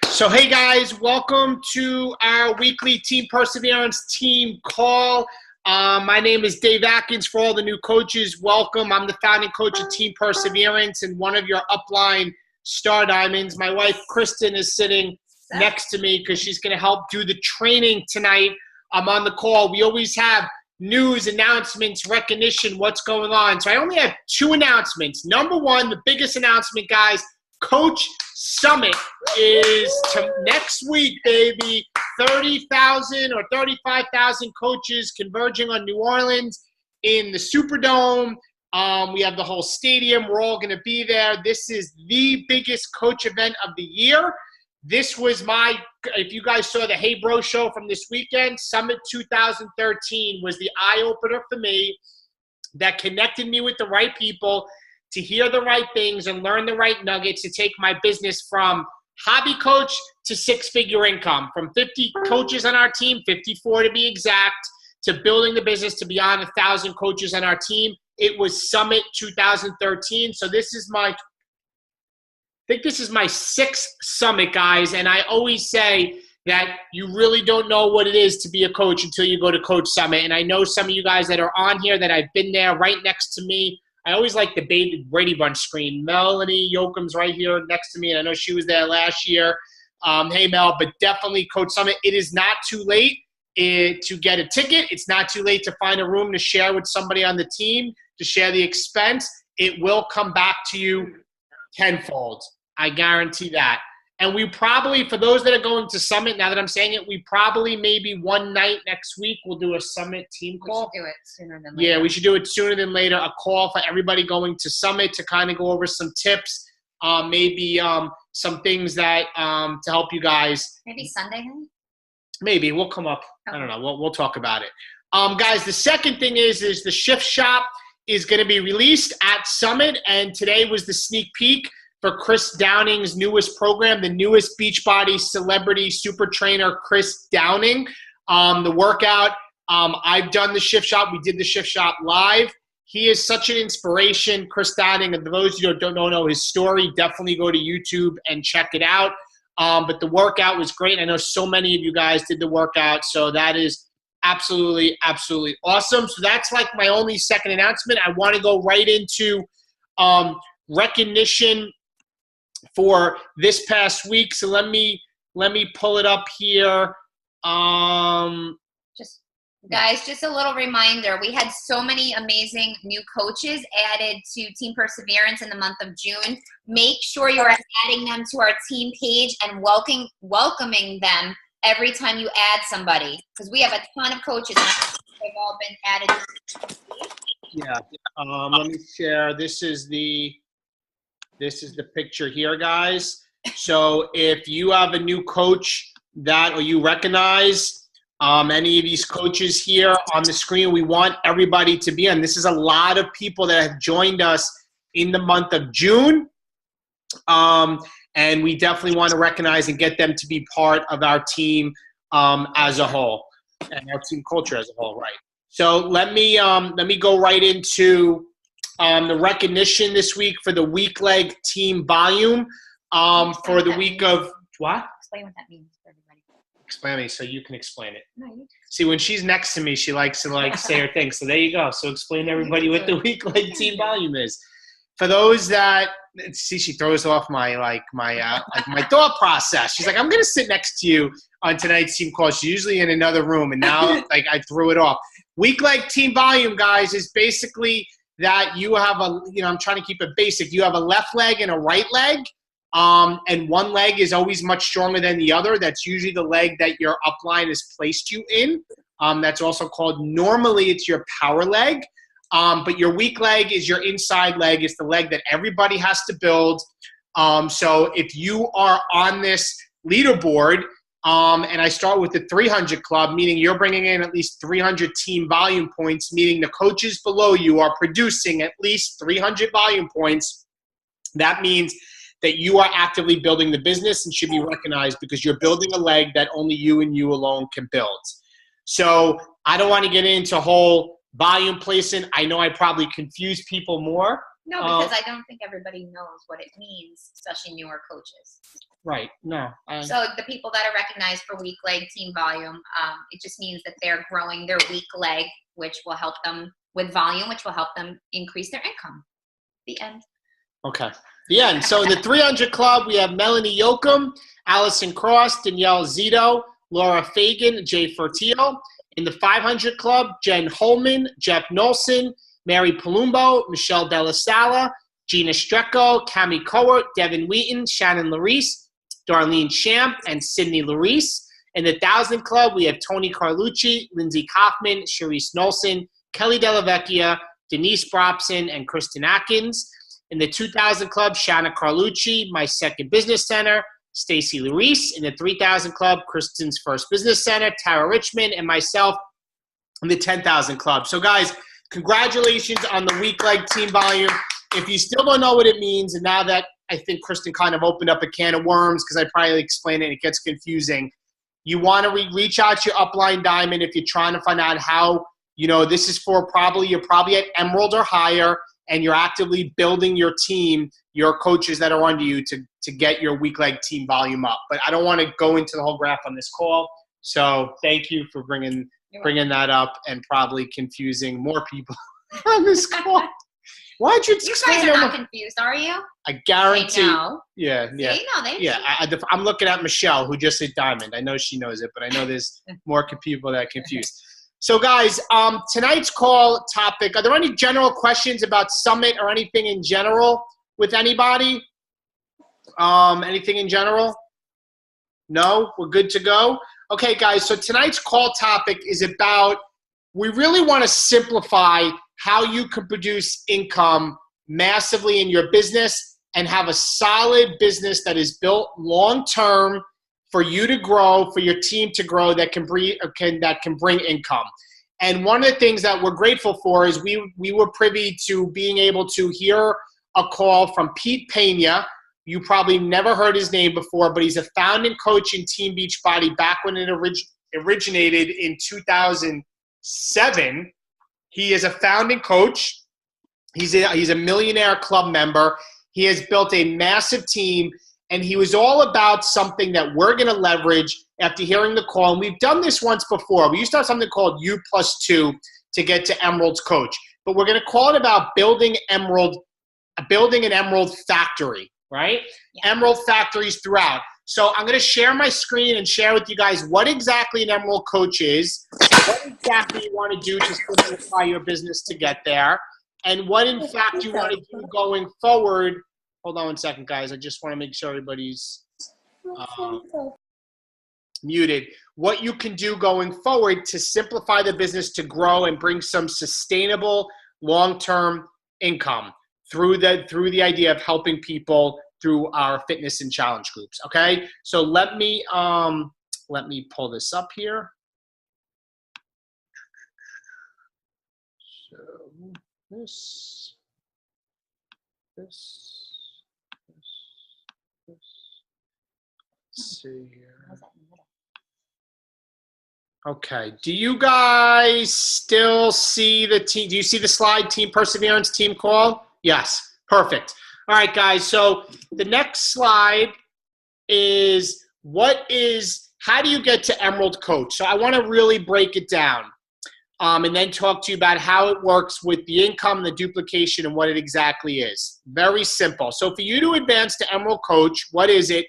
So, hey guys, welcome to our weekly Team Perseverance team call. My name is Dave Atkins. For all the new coaches, welcome. I'm the founding coach of Team Perseverance and one of your upline star diamonds. My wife, Kristen, is sitting next to me because she's going to help do the training tonight. I'm on the call. We always have news, announcements, recognition, what's going on. So I only have two announcements. Number one, the biggest announcement, guys, Coach Summit is next week, baby. 30,000 or 35,000 coaches converging on New Orleans in the Superdome. We have the whole stadium. We're all going to be there. This is the biggest coach event of the year. This was if you guys saw the Hey Bro show from this weekend, Summit 2013 was the eye-opener for me that connected me with the right people to hear the right things and learn the right nuggets to take my business from hobby coach to six-figure income, from 50 coaches on our team, 54 to be exact, to building the business to beyond 1,000 coaches on our team. It was Summit 2013. So this is I think this is my sixth summit, guys, and I always say that you really don't know what it is to be a coach until you go to Coach Summit. And I know some of you guys that are on here that I've been there right next to me. I always like the Brady Bunch screen. Melanie Yoakum's right here next to me, and I know she was there last year. Hey, Mel, but definitely Coach Summit. It is not too late to get a ticket. It's not too late to find a room to share with somebody on the team, to share the expense. It will come back to you tenfold. I guarantee that. And we probably, for those that are going to Summit, now that I'm saying it, we probably maybe one night next week we'll do a Summit team call. We should do it sooner than later. Yeah, we should do it sooner than later. A call for everybody going to Summit to kind of go over some tips, maybe some things that to help you guys. Maybe Sunday night? Maybe. We'll come up. Okay. I don't know. We'll talk about it. Guys, the second thing is the Shift Shop is going to be released at Summit, and today was the sneak peek for Chris Downing's newest program, the newest Beachbody celebrity super trainer, Chris Downing. The workout, I've done the Shift Shop. We did the Shift Shop live. He is such an inspiration, Chris Downing. And for those of you who don't know his story, definitely go to YouTube and check it out. But the workout was great. I know so many of you guys did the workout, so that is absolutely, absolutely awesome. So that's like my only second announcement. I want to go right into recognition for this past week. So let me pull it up here. Just a little reminder, we had so many amazing new coaches added to Team Perseverance in the month of June. Make sure you're adding them to our team page and welcoming them every time you add somebody, because we have a ton of coaches and they've all been added to the page. Yeah. Let me share. This is the picture here, guys. So if you have a new coach or you recognize any of these coaches here on the screen, we want everybody to be on. This is a lot of people that have joined us in the month of June. And we definitely want to recognize and get them to be part of our team as a whole, and our team culture as a whole, right? So let me go right into the recognition this week for the weak leg team volume for the week of what? Explain what that means for everybody. Explain me so you can explain it. No, you. See, when she's next to me, she likes to say her thing. So there you go. So explain to everybody what the weak leg team volume is. For those that see, she throws off my thought process. She's like, I'm gonna sit next to you on tonight's team call. She's usually in another room, and now I threw it off. Weak leg team volume, guys, is basically that you have I'm trying to keep it basic. You have a left leg and a right leg, and one leg is always much stronger than the other. That's usually the leg that your upline has placed you in. That's also called, normally it's your power leg, but your weak leg is your inside leg. It's the leg that everybody has to build. So if you are on this leaderboard, and I start with the 300 club, meaning you're bringing in at least 300 team volume points, meaning the coaches below you are producing at least 300 volume points. That means that you are actively building the business and should be recognized because you're building a leg that only you and you alone can build. So I don't want to get into whole volume placement. I know I probably confuse people more No, because I don't think everybody knows what it means, especially newer coaches. Right. No. So the people that are recognized for weak leg team volume, it just means that they're growing their weak leg, which will help them with volume, which will help them increase their income. The end. Okay. The end. So in the 300 club, we have Melanie Yoakum, Allison Cross, Danielle Zito, Laura Fagan, Jay Fertiel. In the 500 club, Jen Holman, Jeff Nolson, Mary Palumbo, Michelle Della Sala, Gina Strecco, Cami Cowart, Devin Wheaton, Shannon Larice, Darlene Champ, and Sydney Larice. In the 1,000 club, we have Tony Carlucci, Lindsay Kaufman, Sharice Nolson, Kelly Della Vecchia, Denise Brobson, and Kristen Atkins. In the 2,000 club, Shanna Carlucci, My Second Business Center, Stacy Larice. In the 3,000 club, Kristen's First Business Center, Tara Richmond, and myself in the 10,000 club. So guys, congratulations on the weak leg team volume. If you still don't know what it means, and now that I think Kristen kind of opened up a can of worms because I probably explained it, it gets confusing. You want to reach out to your upline diamond if you're trying to find out how, this is for you're probably at Emerald or higher, and you're actively building your team, your coaches that are under you to get your weak leg team volume up. But I don't want to go into the whole graph on this call. So thank you for bringing that up and probably confusing more people on this call. Why don't you explain? You guys are not confused, are you? I guarantee. No. Yeah. See, no, I'm looking at Michelle, who just said diamond. I know she knows it, but I know there's more people that are confused. So, guys, tonight's call topic, are there any general questions about Summit or anything in general with anybody? Anything in general? No? We're good to go? Okay, guys, so tonight's call topic is about, we really want to simplify how you can produce income massively in your business and have a solid business that is built long-term for you to grow, for your team to grow, that can bring income. And one of the things that we're grateful for is we were privy to being able to hear a call from Pete Pena. You probably never heard his name before, but he's a founding coach in Team Beachbody back when it originated in 2007. He is a founding coach. He's a millionaire club member. He has built a massive team. And he was all about something that we're going to leverage after hearing the call. And we've done this once before. We used to have something called U+2 to get to Emerald's coach. But we're going to call it about building an Emerald factory, right? Yeah. Emerald factories throughout. So I'm going to share my screen and share with you guys what exactly an Emerald coach is, what exactly you want to do to simplify your business to get there, and what in fact you want to do going forward. Hold on one second, guys. I just want to make sure everybody's muted. What you can do going forward to simplify the business to grow and bring some sustainable long-term income through the idea of helping people through our fitness and challenge groups. Okay, so let me pull this up here. So this. Let's see here. Okay. Do you guys still see the team? Do you see the slide, Team Perseverance, Team Call? Yes. Perfect. All right, guys. So the next slide is how do you get to Emerald Coach? So I want to really break it down and then talk to you about how it works with the income, the duplication, and what it exactly is. Very simple. So for you to advance to Emerald Coach, what is it?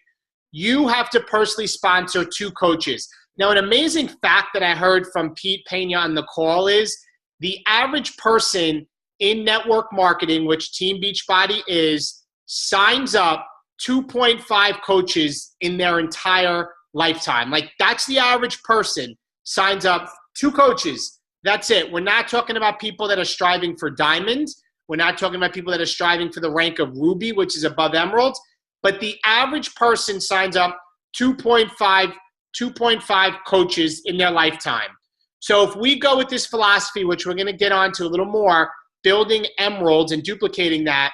You have to personally sponsor 2 coaches. Now, an amazing fact that I heard from Pete Pena on the call is the average person in network marketing, which Team Beachbody is, signs up 2.5 coaches in their entire lifetime. Like, that's the average person signs up 2 coaches. That's it. We're not talking about people that are striving for diamond. We're not talking about people that are striving for the rank of ruby, which is above emerald. But the average person signs up 2.5 coaches in their lifetime. So if we go with this philosophy, which we're going to get onto a little more, building emeralds and duplicating that,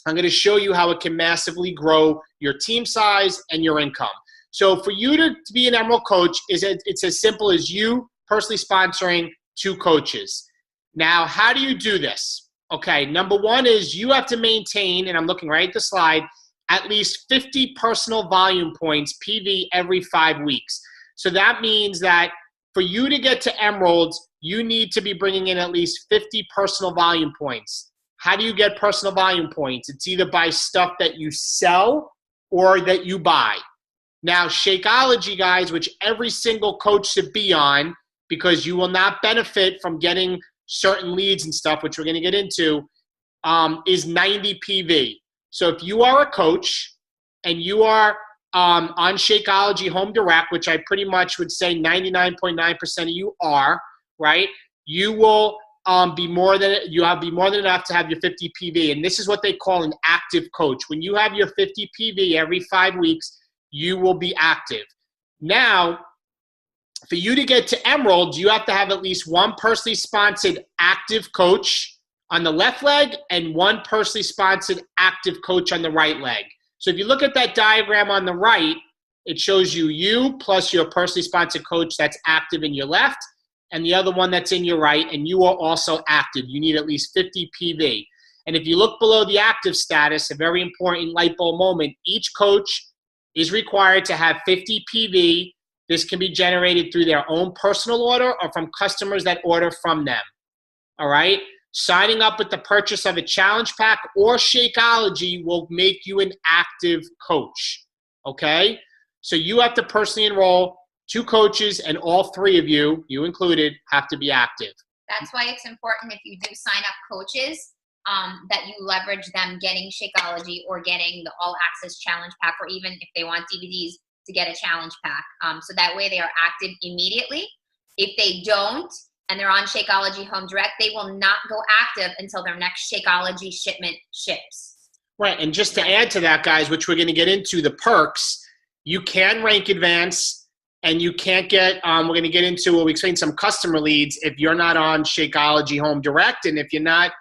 I'm going to show you how it can massively grow your team size and your income. So for you to be an Emerald coach, it's as simple as you personally sponsoring 2 coaches. Now, how do you do this? Okay, number one is you have to maintain, and I'm looking right at the slide, at least 50 personal volume points, PV, every 5 weeks. So that means that for you to get to Emeralds, you need to be bringing in at least 50 personal volume points. How do you get personal volume points? It's either by stuff that you sell or that you buy. Now, Shakeology, guys, which every single coach should be on, because you will not benefit from getting certain leads and stuff, which we're going to get into, is 90 PV. So if you are a coach and you are on Shakeology Home Direct, which I pretty much would say 99.9% of you are, right? You will be more than enough to have your 50 PV. And this is what they call an active coach. When you have your 50 PV every 5 weeks, you will be active. Now, for you to get to Emerald, you have to have at least one personally sponsored active coach on the left leg and one personally sponsored active coach on the right leg. So if you look at that diagram on the right, it shows you plus your personally sponsored coach that's active in your left, and the other one that's in your right, and you are also active. You need at least 50 PV. And if you look below the active status, a very important light bulb moment, each coach is required to have 50 PV. This can be generated through their own personal order or from customers that order from them. All right? Signing up with the purchase of a challenge pack or Shakeology will make you an active coach. Okay? So you have to personally enroll 2 coaches, and all 3 of you, you included, have to be active. That's why it's important if you do sign up coaches that you leverage them getting Shakeology or getting the All Access Challenge Pack, or even if they want DVDs, to get a challenge pack. So that way they are active immediately. If they don't, and they're on Shakeology Home Direct, they will not go active until their next Shakeology shipment ships. Right, and just to add to that, guys, which we're going to get into, the perks, you can rank advance, and you can't get, we're going to get into, we'll explain some customer leads if you're not on Shakeology Home Direct, and if you're not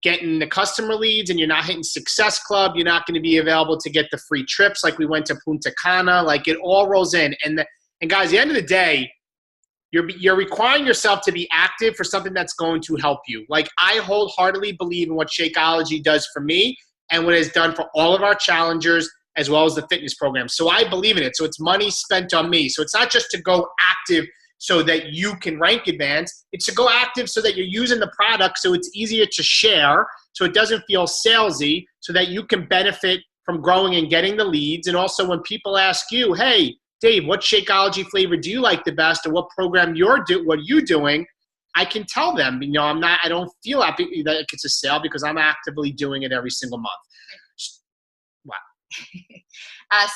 getting the customer leads and you're not hitting Success Club, you're not going to be available to get the free trips like we went to Punta Cana. Like, it all rolls in. And guys, at the end of the day, you're requiring yourself to be active for something that's going to help you. Like, I wholeheartedly believe in what Shakeology does for me and what it's done for all of our challengers as well as the fitness program. So I believe in it. So it's money spent on me. So it's not just to go active so that you can rank advance. It's to go active so that you're using the product so it's easier to share, so it doesn't feel salesy, so that you can benefit from growing and getting the leads. And also when people ask you, hey, Dave, what Shakeology flavor do you like the best, or what program what are you doing? I can tell them, I don't feel happy that it's a sale because I'm actively doing it every single month. Wow.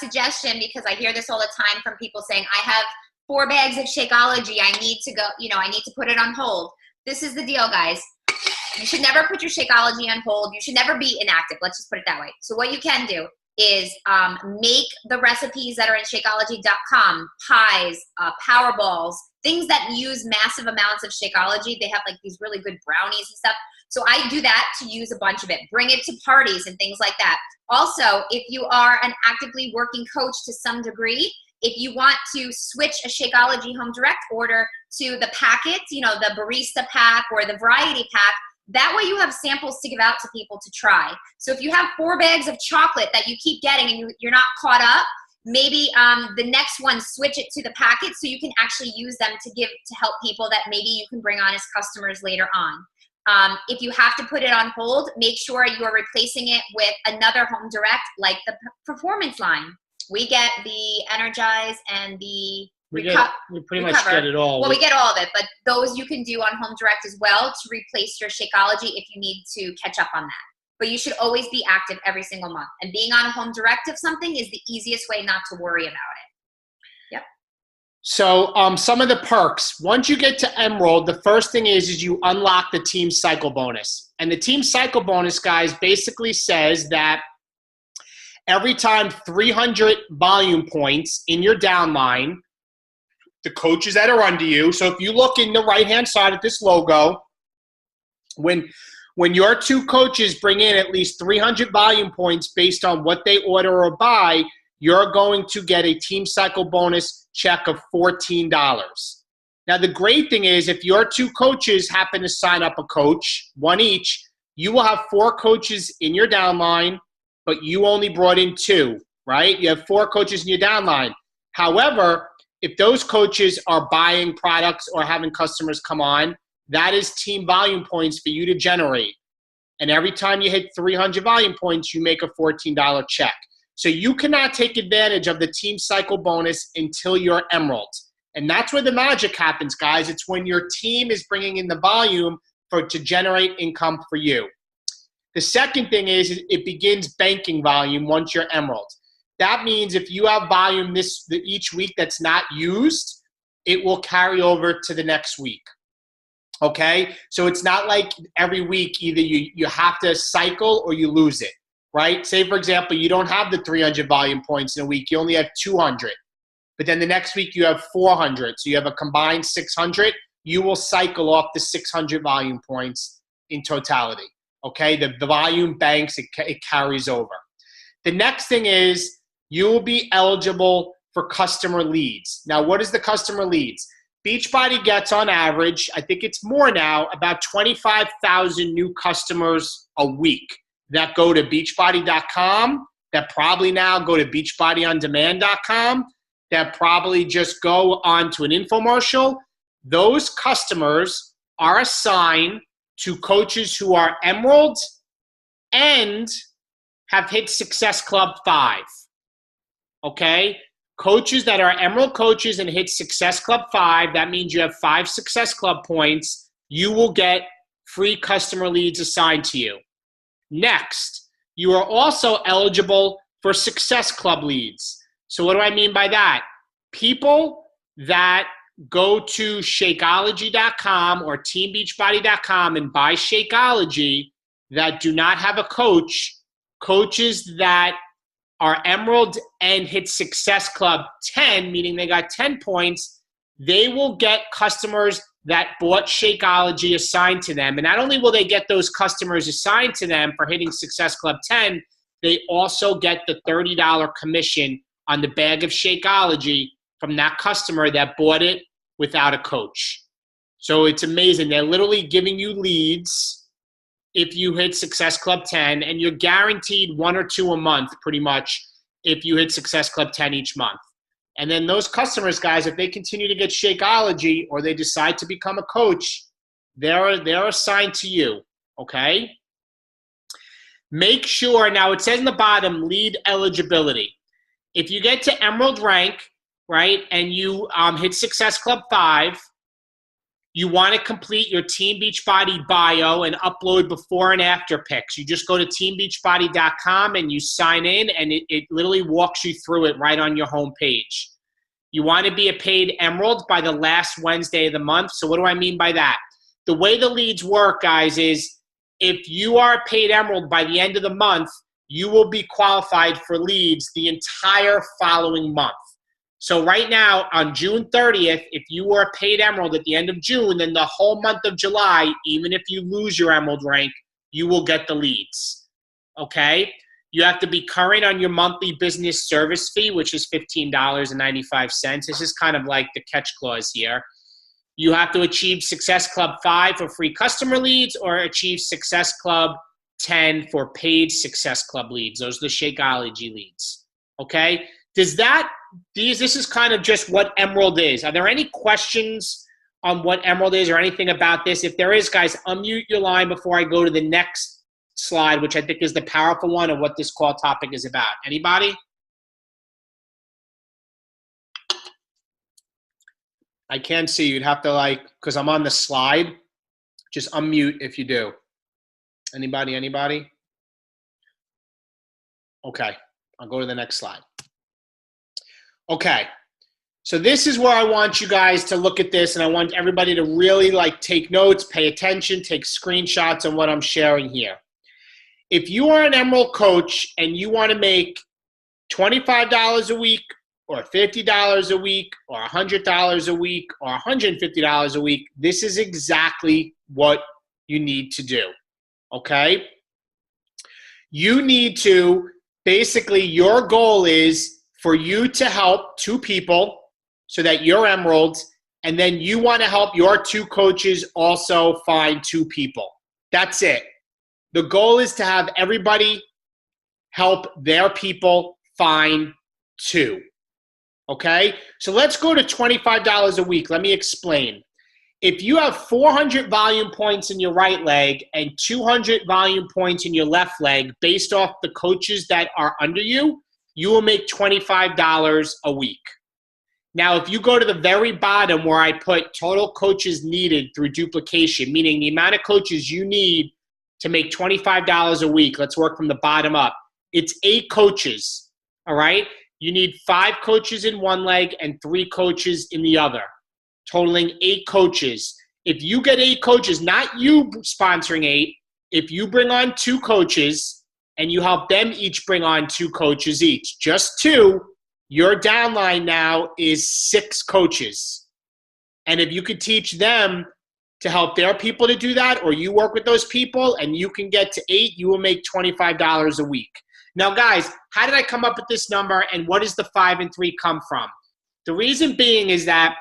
Suggestion, because I hear this all the time from people saying, I have 4 bags of Shakeology. I need to go, I need to put it on hold. This is the deal, guys. You should never put your Shakeology on hold. You should never be inactive. Let's just put it that way. So what you can do is make the recipes that are in Shakeology.com, pies, power balls, things that use massive amounts of Shakeology. They have like these really good brownies and stuff. So I do that to use a bunch of it. Bring it to parties and things like that. Also, if you are an actively working coach to some degree, if you want to switch a Shakeology Home Direct order to the packets, the barista pack or the variety pack, that way you have samples to give out to people to try. So if you have 4 bags of chocolate that you keep getting and you're not caught up, maybe the next one, switch it to the packet so you can actually use them to help people that maybe you can bring on as customers later on. If you have to put it on hold, make sure you are replacing it with another Home Direct like the Performance line. We get the Energize and the we pretty much get it all. Well, we get all of it, but those you can do on Home Direct as well to replace your Shakeology if you need to catch up on that. But you should always be active every single month. And being on a Home Direct of something is the easiest way not to worry about it. Yep. So some of the perks. Once you get to Emerald, the first thing is you unlock the Team Cycle bonus. And the Team Cycle bonus, guys, basically says that every time 300 volume points in your downline, the coaches that are under you. So if you look in the right-hand side at this logo, when your 2 coaches bring in at least 300 volume points based on what they order or buy, you're going to get a Team Cycle bonus check of $14. Now, the great thing is if your 2 coaches happen to sign up a coach, one each, you will have 4 coaches in your downline, but you only brought in 2, right? You have 4 coaches in your downline. However, if those coaches are buying products or having customers come on, that is team volume points for you to generate. And every time you hit 300 volume points, you make a $14 check. So you cannot take advantage of the team cycle bonus until you're Emerald. And that's where the magic happens, guys. It's when your team is bringing in the volume to generate income for you. The second thing is it begins banking volume once you're Emerald. That means if you have volume each week that's not used, it will carry over to the next week. Okay? So it's not like every week either you have to cycle or you lose it, right? Say, for example, you don't have the 300 volume points in a week. You only have 200. But then the next week you have 400. So you have a combined 600. You will cycle off the 600 volume points in totality. Okay? The volume banks, it carries over. The next thing is you will be eligible for customer leads. Now, what is the customer leads? Beachbody gets on average, I think it's more now, about 25,000 new customers a week that go to beachbody.com, that probably now go to beachbodyondemand.com, that probably just go onto an infomercial. Those customers are assigned to coaches who are Emerald and have hit Success Club 5. Okay? Coaches that are Emerald coaches and hit Success Club 5, that means you have 5 Success Club points, you will get free customer leads assigned to you. Next, you are also eligible for Success Club leads. So what do I mean by that? People that go to Shakeology.com or TeamBeachbody.com and buy Shakeology that do not have a coach, coaches that are Emerald and hit Success Club 10, meaning they got 10 points, they will get customers that bought Shakeology assigned to them. And not only will they get those customers assigned to them for hitting Success Club 10, they also get the $30 commission on the bag of Shakeology from that customer that bought it without a coach. So it's amazing. They're literally giving you leads if you hit Success Club 10, and you're guaranteed 1 or 2 a month pretty much if you hit Success Club 10 each month. And then those customers, guys, if they continue to get Shakeology or they decide to become a coach, they're assigned to you, okay? Make sure, now it says in the bottom, lead eligibility. If you get to Emerald rank, right, and you hit Success Club 5, you want to complete your Team Beachbody bio and upload before and after pics. You just go to teambeachbody.com and you sign in, and it literally walks you through it right on your home page. You want to be a paid Emerald by the last Wednesday of the month. So what do I mean by that? The way the leads work, guys, is if you are a paid Emerald by the end of the month, you will be qualified for leads the entire following month. So right now, on June 30th, if you were a paid Emerald at the end of June, then the whole month of July, even if you lose your Emerald rank, you will get the leads, okay? You have to be current on your monthly business service fee, which is $15.95. This is kind of like the catch clause here. You have to achieve Success Club 5 for free customer leads or achieve Success Club 10 for paid Success Club leads. Those are the Shakeology leads, okay? This is kind of just what Emerald is. Are there any questions on what Emerald is or anything about this? If there is, guys, unmute your line before I go to the next slide, which I think is the powerful one of what this call topic is about. Anybody? I can't see. You'd have to because I'm on the slide, just unmute if you do. Anybody? Okay, I'll go to the next slide. Okay, so this is where I want you guys to look at this, and I want everybody to really take notes, pay attention, take screenshots on what I'm sharing here. If you are an Emerald coach and you want to make $25 a week or $50 a week or $100 a week or $150 a week, this is exactly what you need to do, okay? You need to, basically your goal is for you to help 2 people so that you're Emerald, and then you want to help your 2 coaches also find 2 people. That's it. The goal is to have everybody help their people find 2. Okay? So let's go to $25 a week. Let me explain. If you have 400 volume points in your right leg and 200 volume points in your left leg based off the coaches that are under you, you will make $25 a week. Now, if you go to the very bottom where I put total coaches needed through duplication, meaning the amount of coaches you need to make $25 a week, let's work from the bottom up. It's 8 coaches, all right? You need 5 coaches in one leg and 3 coaches in the other, totaling 8 coaches. If you get 8 coaches, not you sponsoring 8, if you bring on 2 coaches and you help them each bring on 2 coaches each, just 2, your downline now is 6 coaches. And if you could teach them to help their people to do that, or you work with those people and you can get to 8, you will make $25 a week. Now, guys, how did I come up with this number and what does the 5 and 3 come from? The reason being is that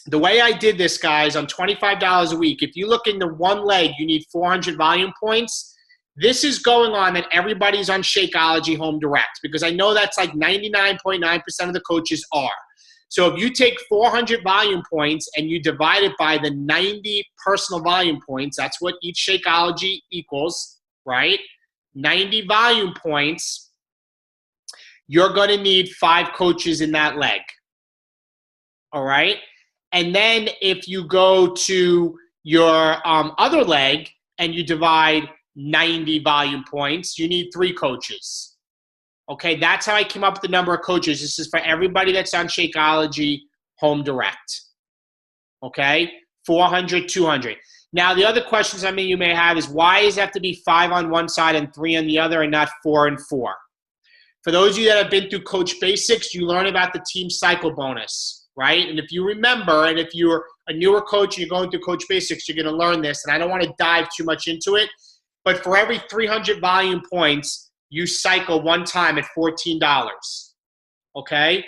the way I did this, guys, on $25 a week, if you look in the one leg, you need 400 volume points. This is going on that everybody's on Shakeology Home Direct because I know that's like 99.9% of the coaches are. So if you take 400 volume points and you divide it by the 90 personal volume points, that's what each Shakeology equals, right? 90 volume points, you're going to need 5 coaches in that leg, all right? And then if you go to your other leg and you divide 90 volume points, you need 3 coaches. Okay, that's how I came up with the number of coaches. This is for everybody that's on Shakeology Home Direct. Okay, 400, 200. Now, the other questions you may have is why does it have to be 5 on one side and 3 on the other and not 4 and 4? For those of you that have been through Coach Basics, you learn about the team cycle bonus, right? And if you remember, and if you're a newer coach and you're going through Coach Basics, you're going to learn this. And I don't want to dive too much into it, but for every 300 volume points, you cycle one time at $14, okay?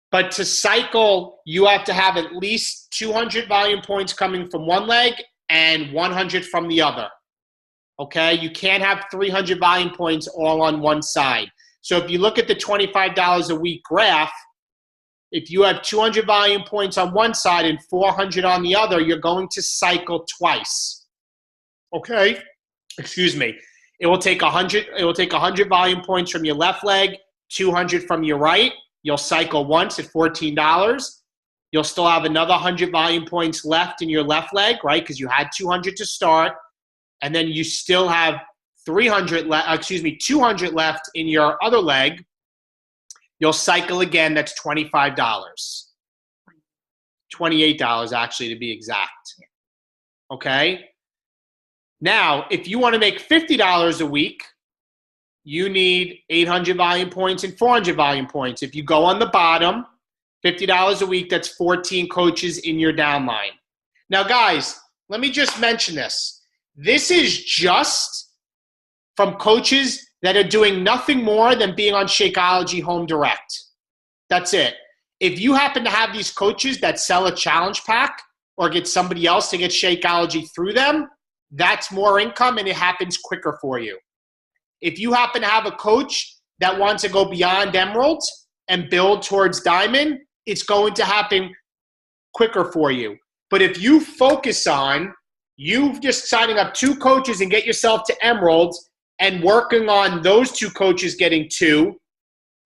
But to cycle, you have to have at least 200 volume points coming from one leg and 100 from the other, okay? You can't have 300 volume points all on one side. So if you look at the $25 a week graph, if you have 200 volume points on one side and 400 on the other, you're going to cycle twice, okay? Excuse me. It will take 100 volume points from your left leg, 200 from your right. You'll cycle once at $14. You'll still have another 100 volume points left in your left leg, right? Because you had 200 to start. And then you still have 200 left in your other leg. You'll cycle again. That's $25. $28 actually to be exact. Okay? Now, if you want to make $50 a week, you need 800 volume points and 400 volume points. If you go on the bottom, $50 a week, that's 14 coaches in your downline. Now, guys, let me just mention this. This is just from coaches that are doing nothing more than being on Shakeology Home Direct. That's it. If you happen to have these coaches that sell a challenge pack or get somebody else to get Shakeology through them, that's more income and it happens quicker for you. If you happen to have a coach that wants to go beyond Emerald and build towards Diamond, it's going to happen quicker for you. But if you focus on you just signing up 2 coaches and get yourself to Emerald and working on those 2 coaches getting 2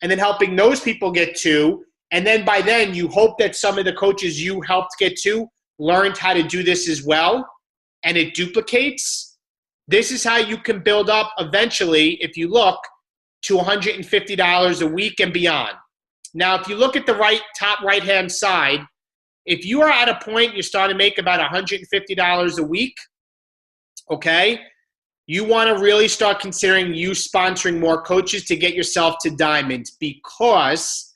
and then helping those people get 2, and then by then you hope that some of the coaches you helped get 2 learned how to do this as well, and it duplicates, this is how you can build up eventually, if you look, to $150 a week and beyond. Now, if you look at the top right-hand side, if you are at a point you're starting to make about $150 a week, okay, you want to really start considering you sponsoring more coaches to get yourself to Diamond, because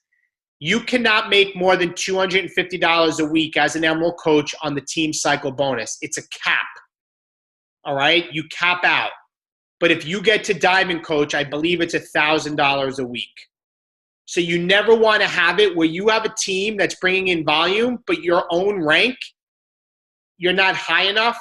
you cannot make more than $250 a week as an Emerald coach on the team cycle bonus. It's a cap. All right? You cap out. But if you get to Diamond coach, I believe it's $1,000 a week. So you never want to have it where you have a team that's bringing in volume, but your own rank, you're not high enough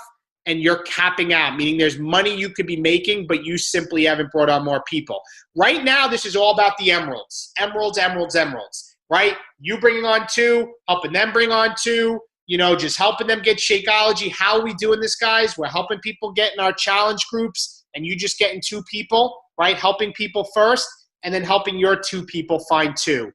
and you're capping out, meaning there's money you could be making, but you simply haven't brought on more people. Right now, this is all about the emeralds. Emeralds, emeralds, emeralds, right? You bringing on 2, helping them bring on 2, just helping them get Shakeology. How are we doing this, guys? We're helping people get in our challenge groups, and you just getting 2 people, right? Helping people first, and then helping your 2 people find 2.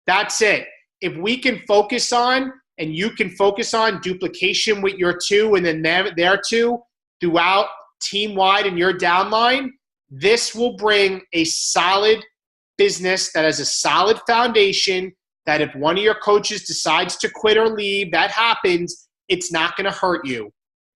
That's it. If we can focus on, and you can focus on duplication with your 2 and then their 2 throughout team-wide in your downline, this will bring a solid business that has a solid foundation, that if one of your coaches decides to quit or leave, that happens, it's not going to hurt you.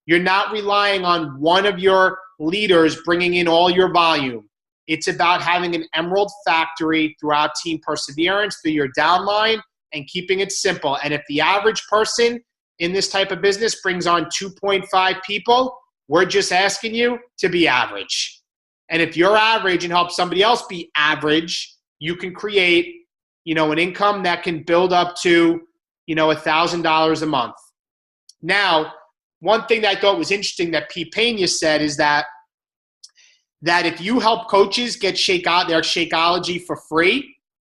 You're not relying on one of your leaders bringing in all your volume. It's about having an emerald factory throughout Team Perseverance, through your downline, and keeping it simple. And if the average person in this type of business brings on 2.5 people, we're just asking you to be average. And if you're average and help somebody else be average, you can create, an income that can build up to, $1,000 a month. Now, one thing that I thought was interesting that Pete Pena said is that if you help coaches get their Shakeology for free,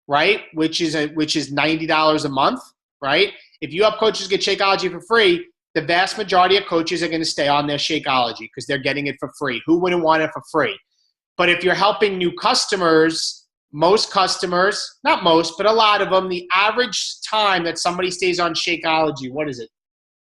right, which is $90 a month, right? If you help coaches get Shakeology for free, the vast majority of coaches are going to stay on their Shakeology because they're getting it for free. Who wouldn't want it for free? But if you're helping new customers, most customers, not most, but a lot of them, the average time that somebody stays on Shakeology, what is it?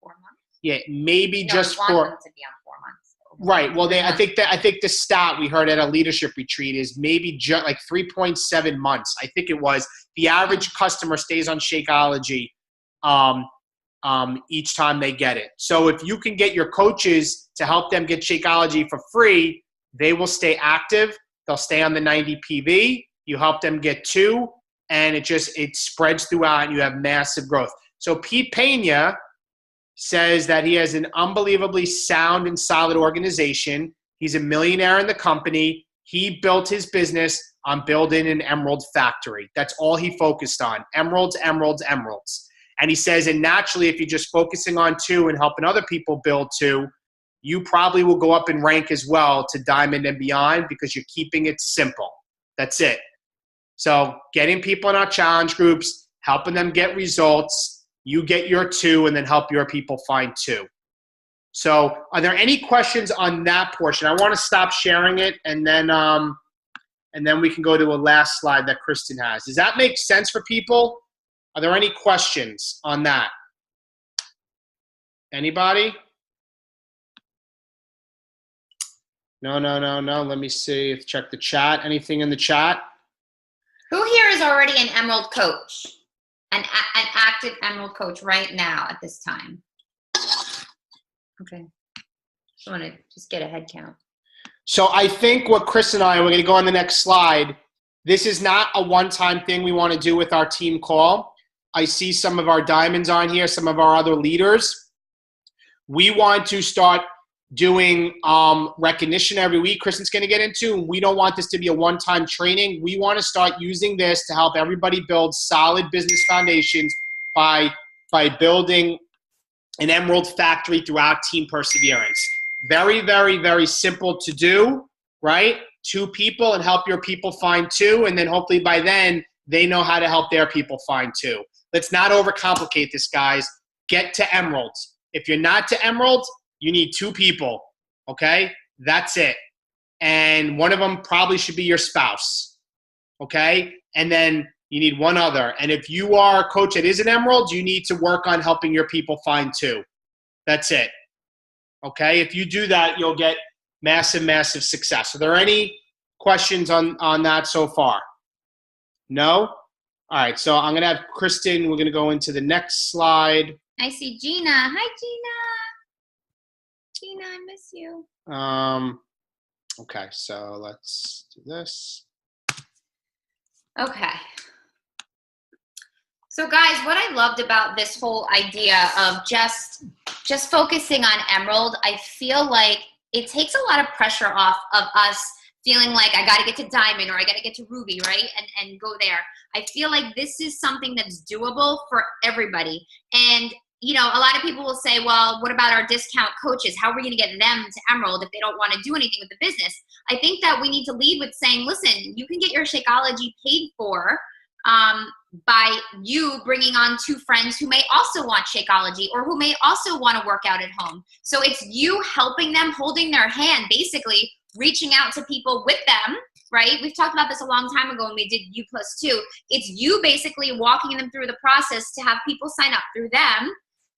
4 months. Yeah, maybe just want for. Them to be on 4 months. Right. Well, I think the stat we heard at a leadership retreat is maybe just like 3.7 months. I think it was the average customer stays on Shakeology each time they get it. So if you can get your coaches to help them get Shakeology for free, they will stay active. They'll stay on the 90 PV. You help them get 2, and it spreads throughout, and you have massive growth. So Pete Pena says that he has an unbelievably sound and solid organization. He's a millionaire in the company. He built his business on building an emerald factory. That's all he focused on. Emeralds, emeralds, emeralds. And he says, and naturally, if you're just focusing on 2 and helping other people build 2, you probably will go up in rank as well to diamond and beyond because you're keeping it simple. That's it. So getting people in our challenge groups, helping them get results, you get your 2 and then help your people find 2. So are there any questions on that portion? I want to stop sharing it and then we can go to a last slide that Kristen has. Does that make sense for people? Are there any questions on that? Anybody? No. Let me see. Check the chat. Anything in the chat? Who here is already an emerald coach? An active emerald coach right now at this time? Okay. I want to just get a head count. So I think what Chris and we're going to go on the next slide. This is not a one-time thing we want to do with our team call. I see some of our diamonds on here, some of our other leaders. We want to start doing recognition every week. Kristen's going to get into. We don't want this to be a one-time training. We want to start using this to help everybody build solid business foundations by building an emerald factory throughout Team Perseverance. Very, very, very simple to do, right? 2 people and help your people find 2, and then hopefully by then they know how to help their people find 2. Let's not overcomplicate this, guys. Get to emeralds. If you're not to emeralds, you need 2 people, okay? That's it. And one of them probably should be your spouse, okay? And then you need 1 other. And if you are a coach that is an emerald, you need to work on helping your people find 2. That's it, okay? If you do that, you'll get massive, massive success. Are there any questions on that so far? No? All right, so I'm going to have Kristen. We're going to go into the next slide. I see Gina. Hi, Gina. Gina, I miss you. Okay, so let's do this. Okay. So guys, what I loved about this whole idea of just focusing on emerald, I feel like it takes a lot of pressure off of us feeling like I got to get to diamond or I got to get to ruby, right? And go there. I feel like this is something that's doable for everybody. And you know, a lot of people will say, well, what about our discount coaches? How are we going to get them to Emerald if they don't want to do anything with the business? I think that we need to lead with saying, listen, you can get your Shakeology paid for by you bringing on 2 friends who may also want Shakeology or who may also want to work out at home. So it's you helping them, holding their hand, basically reaching out to people with them, right? We've talked about this a long time ago when we did U+2. It's you basically walking them through the process to have people sign up through them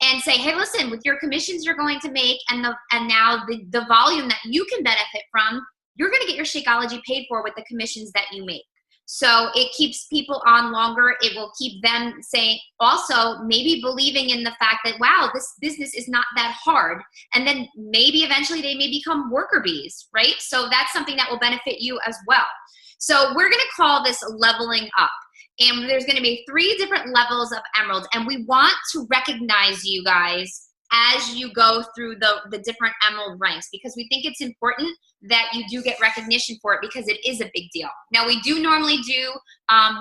and say, hey, listen, with your commissions you're going to make and now the volume that you can benefit from, you're going to get your Shakeology paid for with the commissions that you make. So it keeps people on longer. It will keep them saying, also maybe believing in the fact that, wow, this business is not that hard. And then maybe eventually they may become worker bees, right? So that's something that will benefit you as well. So we're going to call this leveling up. And there's going to be 3 different levels of Emerald. And we want to recognize you guys as you go through the different Emerald ranks, because we think it's important that you do get recognition for it, because it is a big deal. Now, we do normally do,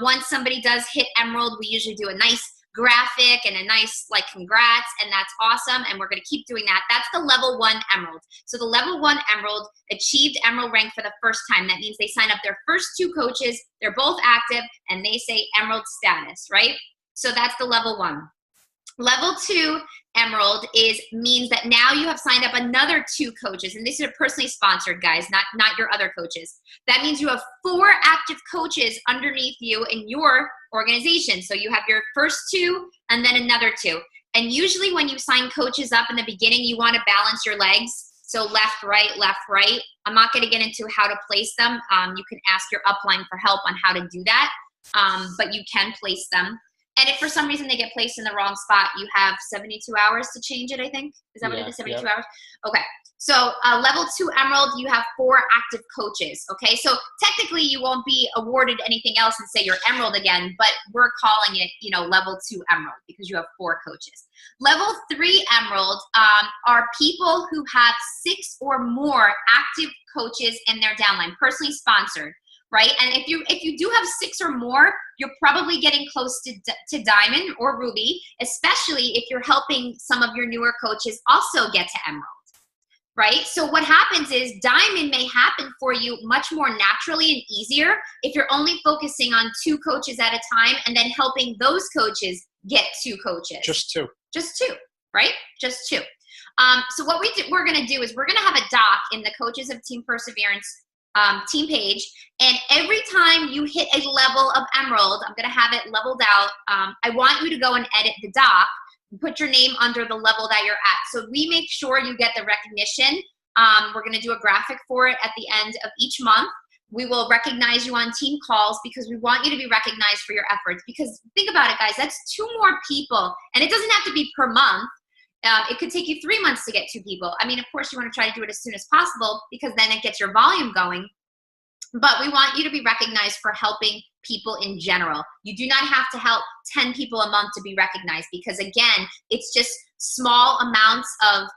once somebody does hit Emerald, we usually do a nice graphic and a nice like congrats, and that's awesome, and we're going to keep doing that. That's the level 1 Emerald. So the level 1 Emerald achieved Emerald rank for the first time. That means they sign up their first 2 coaches, they're both active, and they say Emerald status, right? So that's the level 1. Level 2 Emerald means that now you have signed up another 2 coaches, and these are personally sponsored, guys, not your other coaches. That means you have 4 active coaches underneath you in your organization. So you have your first 2 and then another 2. And usually when you sign coaches up in the beginning, you want to balance your legs. So left, right, left, right. I'm not going to get into how to place them. You can ask your upline for help on how to do that, but you can place them. And if for some reason they get placed in the wrong spot, you have 72 hours to change it, I think. Is that what it is, 72 hours? Okay. So level 2 Emerald, you have 4 active coaches, okay? So technically you won't be awarded anything else and say you're Emerald again, but we're calling it, you know, level 2 Emerald because you have 4 coaches. Level 3 Emerald are people who have 6 or more active coaches in their downline, personally sponsored. Right? And if you do have 6 or more, you're probably getting close to Diamond or Ruby, especially if you're helping some of your newer coaches also get to Emerald, right? So what happens is Diamond may happen for you much more naturally and easier if you're only focusing on 2 coaches at a time and then helping those coaches get 2 coaches. Just 2. Just 2, right? Just 2. So what we're going to do is we're going to have a doc in the Coaches of Team Perseverance team page, and every time you hit a level of Emerald, I'm going to have it leveled out. I want you to go and edit the doc and put your name under the level that you're at. So we make sure you get the recognition. We're going to do a graphic for it at the end of each month. We will recognize you on team calls because we want you to be recognized for your efforts. Because think about it, guys, that's 2 more people, and it doesn't have to be per month. It could take you 3 months to get 2 people. I mean, of course, you want to try to do it as soon as possible because then it gets your volume going. But we want you to be recognized for helping people in general. You do not have to help 10 people a month to be recognized because, again, it's just small amounts of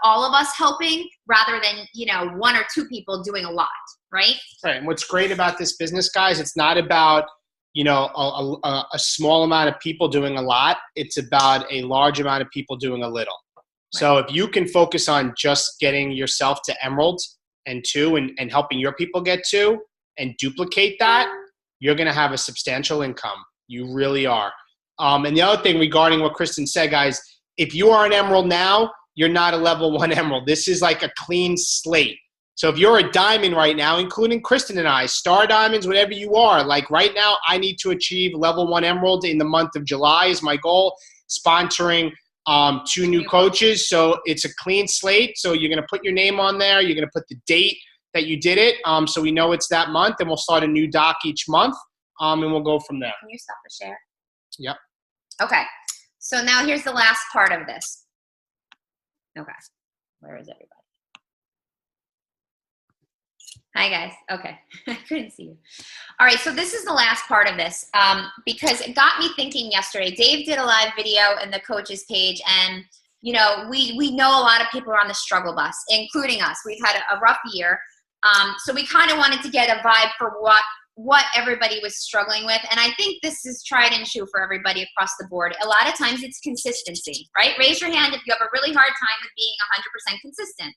all of us helping rather than, you know, 1 or 2 people doing a lot, right? Right. And what's great about this business, guys, it's not about, you know, a small amount of people doing a lot. It's about a large amount of people doing a little. Right. So if you can focus on just getting yourself to Emerald and 2 and helping your people get 2 and duplicate that, you're going to have a substantial income. You really are. And the other thing regarding what Kristen said, guys, if you are an Emerald now, you're not a level 1 Emerald. This is like a clean slate. So if you're a diamond right now, including Kristen and I, star diamonds, whatever you are, like right now, I need to achieve level 1 Emerald in the month of July is my goal, sponsoring 2 new coaches. So it's a clean slate. So you're going to put your name on there. You're going to put the date that you did it. So we know it's that month, and we'll start a new doc each month, and we'll go from there. Can you stop the share? Yep. Okay. So now here's the last part of this. Okay. Where is everybody? Hi, guys. Okay. I couldn't see you. All right. So this is the last part of this because it got me thinking yesterday. Dave did a live video in the coaches page, and, you know, we know a lot of people are on the struggle bus, including us. We've had a rough year. So we kind of wanted to get a vibe for what everybody was struggling with. And I think this is tried and true for everybody across the board. A lot of times it's consistency, right? Raise your hand if you have a really hard time with being 100% consistent.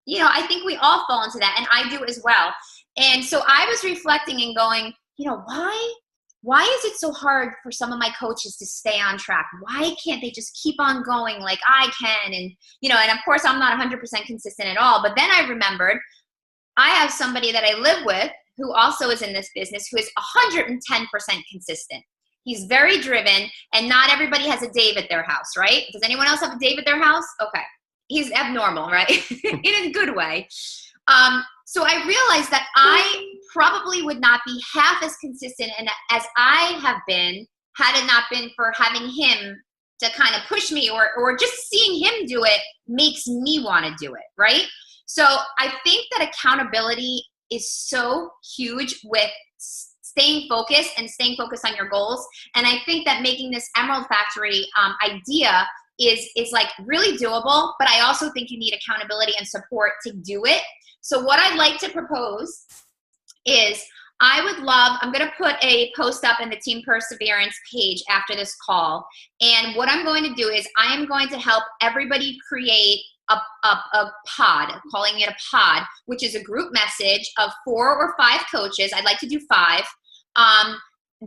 You know, I think we all fall into that, and I do as well. And so I was reflecting and going, you know, why is it so hard for some of my coaches to stay on track? Why can't they just keep on going like I can? And, you know, and of course I'm not 100% consistent at all. But then I remembered I have somebody that I live with who also is in this business, who is 110% consistent. He's very driven, and not everybody has a Dave at their house, right? Does anyone else have a Dave at their house? Okay. He's abnormal, right? In a good way. So I realized that I probably would not be half as consistent and as I have been had it not been for having him to kind of push me, or just seeing him do it makes me want to do it, right? So I think that accountability is so huge with staying focused and staying focused on your goals. And I think that making this Emerald Factory idea is like really doable, but I also think you need accountability and support to do it. So what I'd like to propose is I'm going to put a post up in the Team Perseverance page after this call. And what I'm going to do is I am going to help everybody create a pod, calling it a pod, which is a group message of 4 or 5 coaches. I'd like to do 5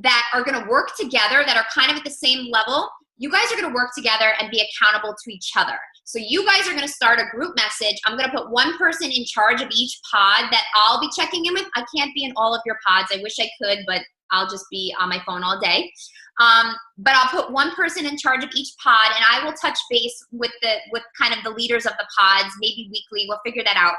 that are going to work together, that are kind of at the same level. You guys are going to work together and be accountable to each other. So you guys are going to start a group message. I'm going to put one person in charge of each pod that I'll be checking in with. I can't be in all of your pods. I wish I could, but I'll just be on my phone all day. But I'll put one person in charge of each pod, and I will touch base with kind of the leaders of the pods, maybe weekly. We'll figure that out.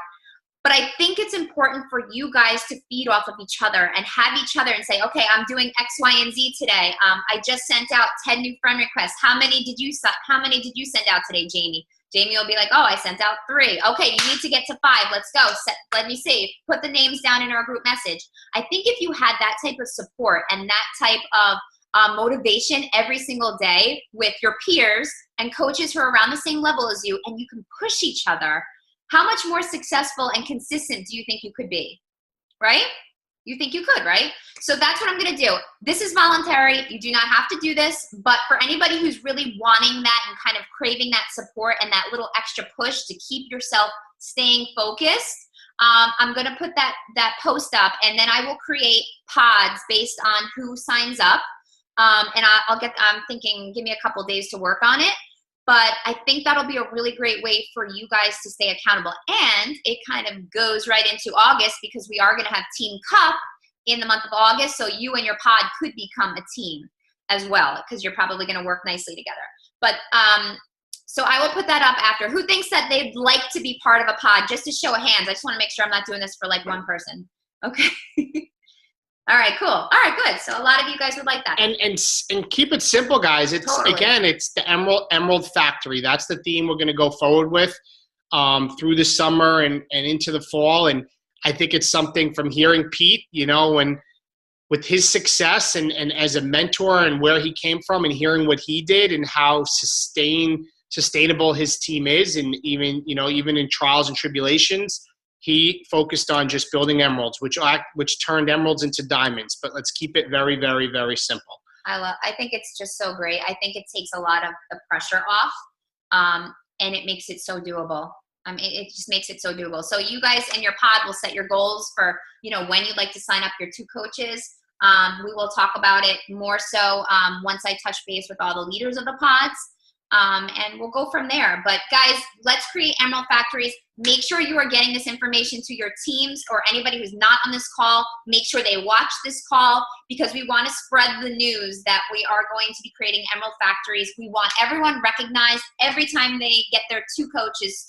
But I think it's important for you guys to feed off of each other and have each other and say, okay, I'm doing X, Y, and Z today. I just sent out 10 new friend requests. How many did you send out today, Jamie? Jamie will be like, oh, I sent out 3. Okay, you need to get to 5. Let's go. Let me see. Put the names down in our group message. I think if you had that type of support and that type of motivation every single day with your peers and coaches who are around the same level as you, and you can push each other, how much more successful and consistent do you think you could be, right? You think you could, right? So that's what I'm going to do. This is voluntary. You do not have to do this, but for anybody who's really wanting that and kind of craving that support and that little extra push to keep yourself staying focused, I'm going to put that post up, and then I will create pods based on who signs up. And I'm thinking, give me a couple days to work on it. But I think that'll be a really great way for you guys to stay accountable. And it kind of goes right into August, because we are going to have Team Cup in the month of August. So you and your pod could become a team as well, because you're probably going to work nicely together. But so I will put that up after. Who thinks that they'd like to be part of a pod? Just a show of hands. I just want to make sure I'm not doing this for like one person. Okay. All right, cool. All right, good. So a lot of you guys would like that. And keep it simple, guys. It's totally. Again, it's the Emerald Factory. That's the theme we're going to go forward with through the summer and into the fall. And I think it's something from hearing Pete, you know, and with his success and as a mentor and where he came from, and hearing what he did and how sustainable his team is, and even in trials and tribulations. He focused on just building emeralds, which turned emeralds into diamonds. But let's keep it very, very, very simple. I think it's just so great. I think it takes a lot of the pressure off, and it makes it so doable. It just makes it so doable. So you guys in your pod will set your goals for, when you'd like to sign up your 2 coaches. We will talk about it more so once I touch base with all the leaders of the pods. And we'll go from there. But guys, let's create Emerald Factories. Make sure you are getting this information to your teams, or anybody who's not on this call. Make sure they watch this call, because we want to spread the news that we are going to be creating Emerald Factories. We want everyone recognized every time they get their 2 coaches,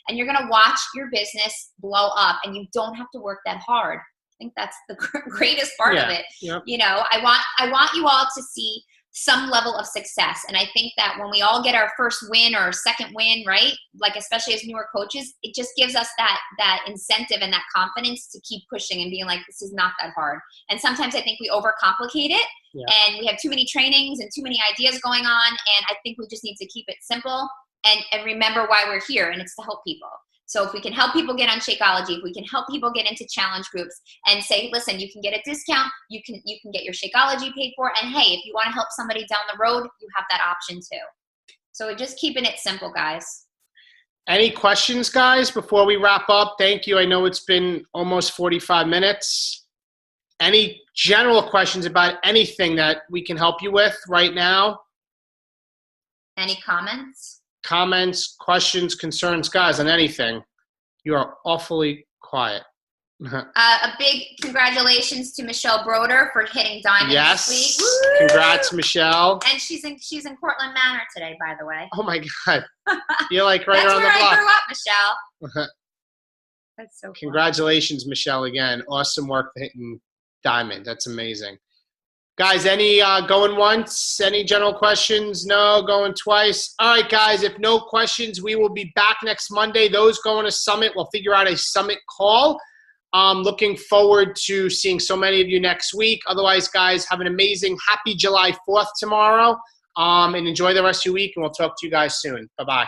and you're going to watch your business blow up, and you don't have to work that hard. I think that's the greatest part of it. Yep. I want you all to see some level of success. And I think that when we all get our first win or second win, right? Like, especially as newer coaches, it just gives us that incentive and that confidence to keep pushing and being like, this is not that hard. And sometimes I think we overcomplicate it, and we have too many trainings and too many ideas going on. And I think we just need to keep it simple and remember why we're here. And it's to help people. So if we can help people get on Shakeology, if we can help people get into challenge groups and say, listen, you can get a discount, you can get your Shakeology paid for, and hey, if you want to help somebody down the road, you have that option too. So we're just keeping it simple, guys. Any questions, guys, before we wrap up? Thank you. I know it's been almost 45 minutes. Any general questions about anything that we can help you with right now? Any comments? Comments, questions, concerns, guys, on anything. You are awfully quiet. A big congratulations to Michelle Broder for hitting diamond this week. Yes, congrats, Michelle. And she's in Cortland Manor today, by the way. Oh my God, you're like right That's around the where block. I grew up, Michelle. That's so cool. Congratulations, Michelle, again. Awesome work for hitting diamond. That's amazing. Guys, any going once? Any general questions? No, going twice? All right, guys, if no questions, we will be back next Monday. Those going to Summit, we'll figure out a Summit call. Looking forward to seeing so many of you next week. Otherwise, guys, have an amazing happy July 4th tomorrow, and enjoy the rest of your week, and we'll talk to you guys soon. Bye-bye.